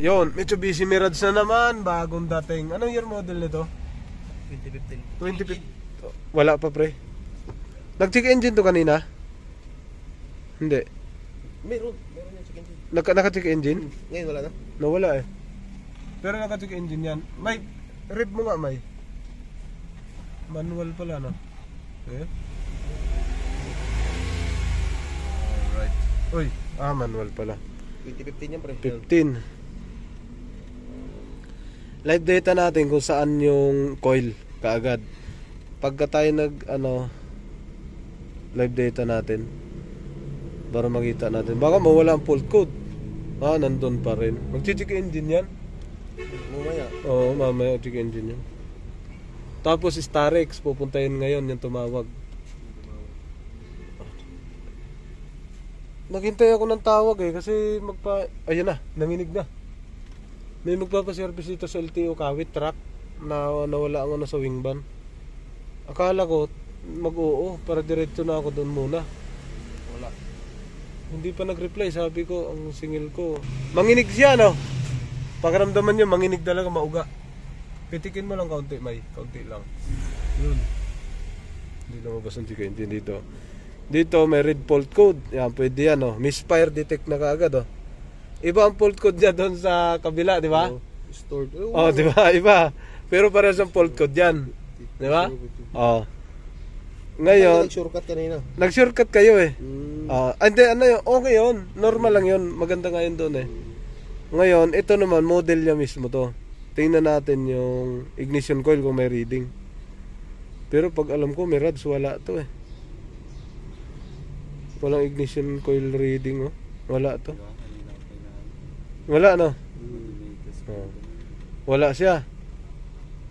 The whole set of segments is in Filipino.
Yon, Mitsubishi Mirage na naman, bagong dating. Anong year model nito? 2015. 2015. Wala pa pre. Nag-check engine to kanina? Hindi. Meron yung check engine. Naka-check engine? Ngayon wala na. Nawala eh. Pero naka-check engine yan. May, rev mo nga may. Manual pala no? Eh? Alright. Uy, manual pala. 2015 yan pre. 15. Live data natin kung saan yung coil kaagad. Pagka tayo live data natin para makita natin. Baka mawala ang fault code. Nandun pa rin. Mag-check engine yan. Mamaya. Oo, mamaya check engine yan. Tapos Starex, pupuntahin ngayon yung tumawag. Naghintay ako ng tawag eh kasi ayun na, nanginig na. May magpapaservice dito sa LTO Kawit truck na nawala ang sa wing van. Akala ko mag-oo para diretso na ako doon muna. Wala. Hindi pa nag-reply, sabi ko ang singil ko. Manginig siya no. Pakiramdaman niya manginig talaga, mauga. Pitikin mo lang kaunti, kaunti lang. Yun. Hindi lumabas ang check engine dito. Dito may red fault code. Yan, pwede yan oh. Misfire detect na kaagad oh. Iba ang fault code niya doon sa kabila, di ba? Stored. Di ba? Iba. Pero parehas ang fault code yan. Di ba? Ngayon, nag-shortcut kanina. Nag-shortcut kayo eh. Hindi, yun? Okay yun. Normal lang yun. Maganda nga yun doon eh. Ngayon, ito naman, model niya mismo to. Tingnan natin yung ignition coil kung may reading. Pero pag alam ko, Mirage, wala to eh. Walang ignition coil reading oh. Wala to. Wala no? Wala siya.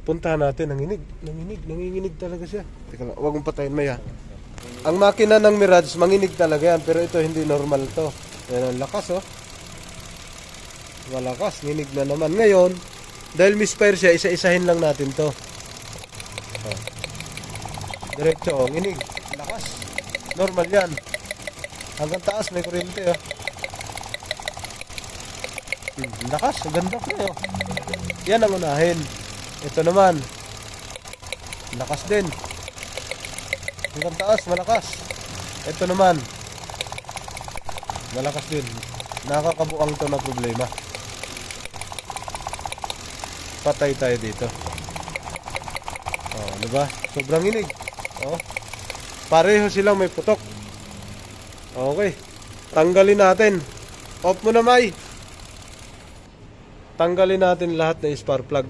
Puntahan natin, nanginginig talaga siya. Teka lang, huwag mong patayin maya. Ang makina ng Mirage, manginig talaga yan. Pero ito hindi normal to. Yan ang lakas oh. Malakas, nginig na naman. Ngayon, dahil misfire siya, isa-isahin lang natin to. Diretso oh, nginig. Lakas. Normal yan. Hanggang taas may kuryente oh. Lakas, ganda ko eh. Yan ang unahin. Ito naman. Lakas din. Hanggang taas, malakas. Ito naman. Malakas din. Nakakabuang to na problema. Patay tayo dito. Oh, diba? Sobrang inig. Oh. Pareho silang may putok. Okay. Tanggalin natin. Off mo na, May. Tanggalin natin lahat ng spark plug.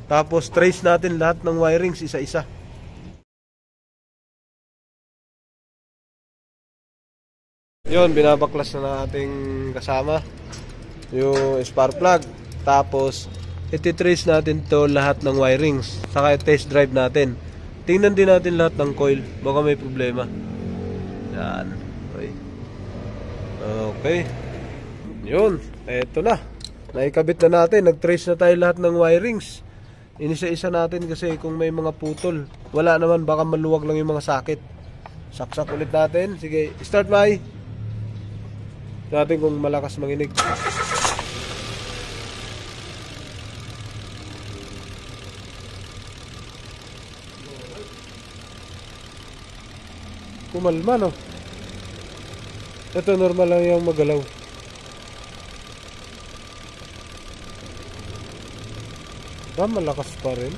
Tapos trace natin lahat ng wirings isa-isa. Yun, binabaklas na ating kasama yung spark plug. Tapos iti-trace natin to lahat ng wirings. Saka i-test drive natin. Tingnan din natin lahat ng coil. Baka may problema. Yan. Okay. Yun. Eto na. Naikabit na natin. Nag-trace na tayo lahat ng wirings. Inisa-isa natin kasi kung may mga putol. Wala naman. Baka maluwag lang yung mga sakit. Saksak ulit natin. Sige. Start, Mai. Natin kung malakas manginig. Kumalma, no? Ito normal lang yung magalaw. Malakas pa rin.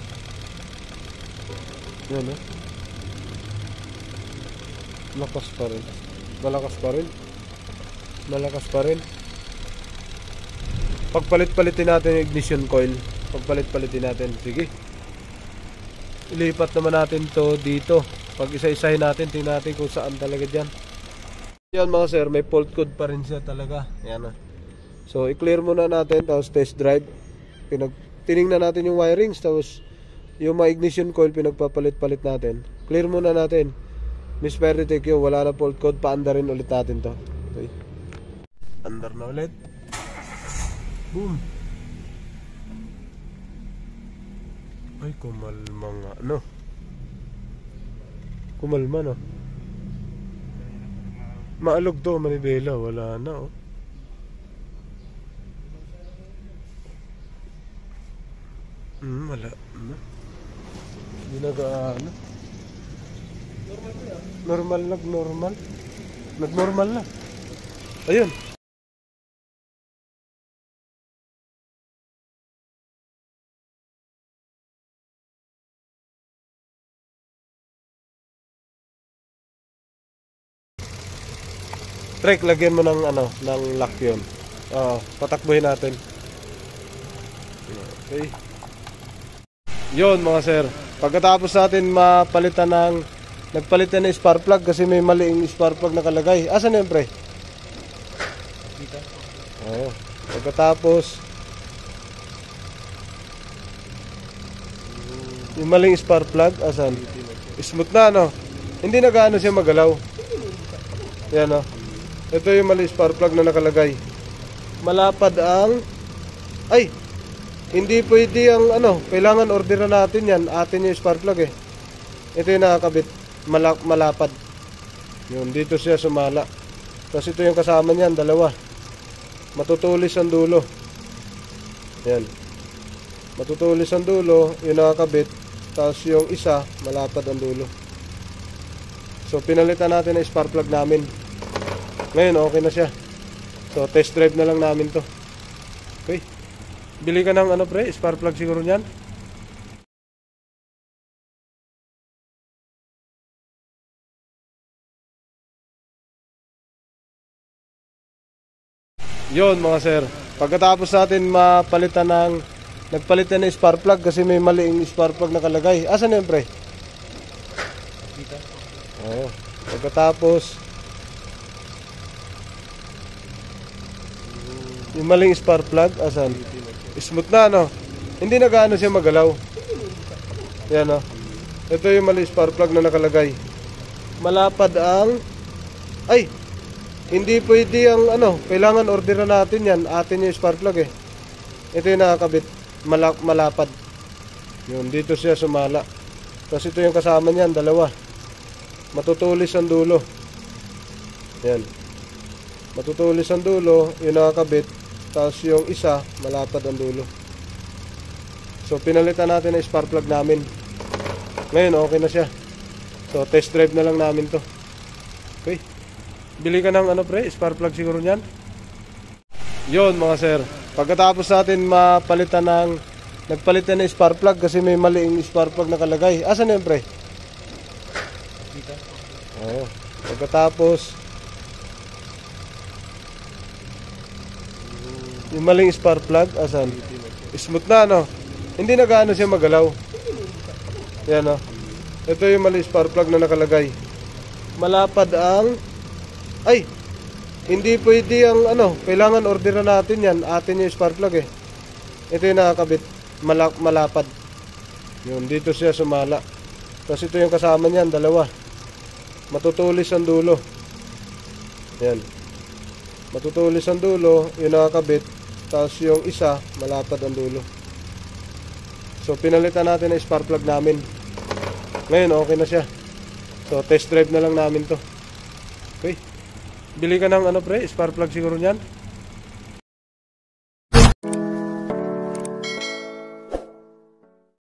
Yan eh. Malakas pa rin. Malakas pa rin. Malakas pa rin. Pagpalit-palitin natin yung ignition coil. Pagpalit-palitin natin. Sige. Ilipat naman natin to dito. Pag isa-isahin natin, tingnan natin kung saan talaga dyan. Yan mga sir, may fault code pa rin siya talaga. Yan na. So, i-clear muna natin, tapos test drive. Tinignan natin yung wirings, tapos yung mga ignition coil, pinagpapalit-palit natin. Clear muna natin. Misfire detect yun, wala na fault code, paandarin ulit natin to. Okay. Andar na ulit. Boom. Ay, kumalma nga. Ano? Kumalma, no? Maalog to, manibela. Wala na, oh. Wala na. Hindi nag-ano. Normal. Nag-normal na. Ayun. Trek, lagyan mo ng ano, ng lock yun. Patakbuhin natin. Okay. Yun mga sir. Pagkatapos natin nagpalitan ng spark plug kasi may maling spark plug nakalagay. Asan yun, pre? Dito. Pagkatapos yung maling spark plug, asan? Smooth na, no? Hindi na gaano siya magalaw. Yan, no? Ito yung maling spark plug na nakalagay. Malapad ang... Ay! Hindi pwede ang ano, kailangan orderan natin yan. Atin yung spark plug eh. Ito yung nakakabit. Malapad. Yun, dito siya sumala. Tapos ito yung kasama niyan, dalawa. Matutulis ang dulo. Yan. Matutulis ang dulo, yung nakakabit. Tapos yung isa, malapad ang dulo. So, pinalitan natin ang spark plug namin. Ngayon, okay na siya. So, test drive na lang namin to. Okay. Bili ka ng ano, pre? Spark plug siguro niyan. Yun, mga sir. Pagkatapos natin nagpalitan ng spark plug kasi may maling spark plug nakalagay. Asan yun, pre? Dito. Pagkatapos yung maling spark plug, asan? Smooth na, no? Hindi na gaano siya magalaw. Yan, no? Ito yung maling spark plug na nakalagay. Malapad ang... Ay! Hindi pwede ang ano, kailangan orderan natin yan. Atin yung spark plug eh. Ito yung nakakabit. Malapad. Yun, dito siya sumala. Tapos ito yung kasama niyan, dalawa. Matutulis ang dulo. Yan. Matutulis ang dulo, yung nakakabit. Tapos yung isa, malapad ang dulo. So, pinalitan natin ang spark plug namin. Ngayon, okay na siya. So, test drive na lang namin to. Okay. Bili ka ng ano, pre? Spark plug siguro niyan. Yun, mga sir. Pagkatapos natin nagpalitan ng spark plug kasi may maling spark plug nakalagay. Asan yun, pre? Dito. Pagkatapos yung maling spark plug, asan? Smooth na, no? Hindi na gaano siya magalaw. Yan, no? Ito yung maling spark plug na nakalagay. Malapad ang... Ay! Hindi pwede ang ano, kailangan orderan natin yan. Atin yung spark plug eh. Ito yung nakakabit. Malapad. Yun, dito siya sumala. Tapos ito yung kasama niyan, dalawa. Matutulis ang dulo. Yan. Matutulis ang dulo, yung nakakabit. Tapos yung isa, malapad ang dulo. So, pinalitan natin ang spark plug namin. Ngayon, okay na siya. So, test drive na lang namin to. Okay. Bili ka ng ano, pre? Spark plug siguro niyan.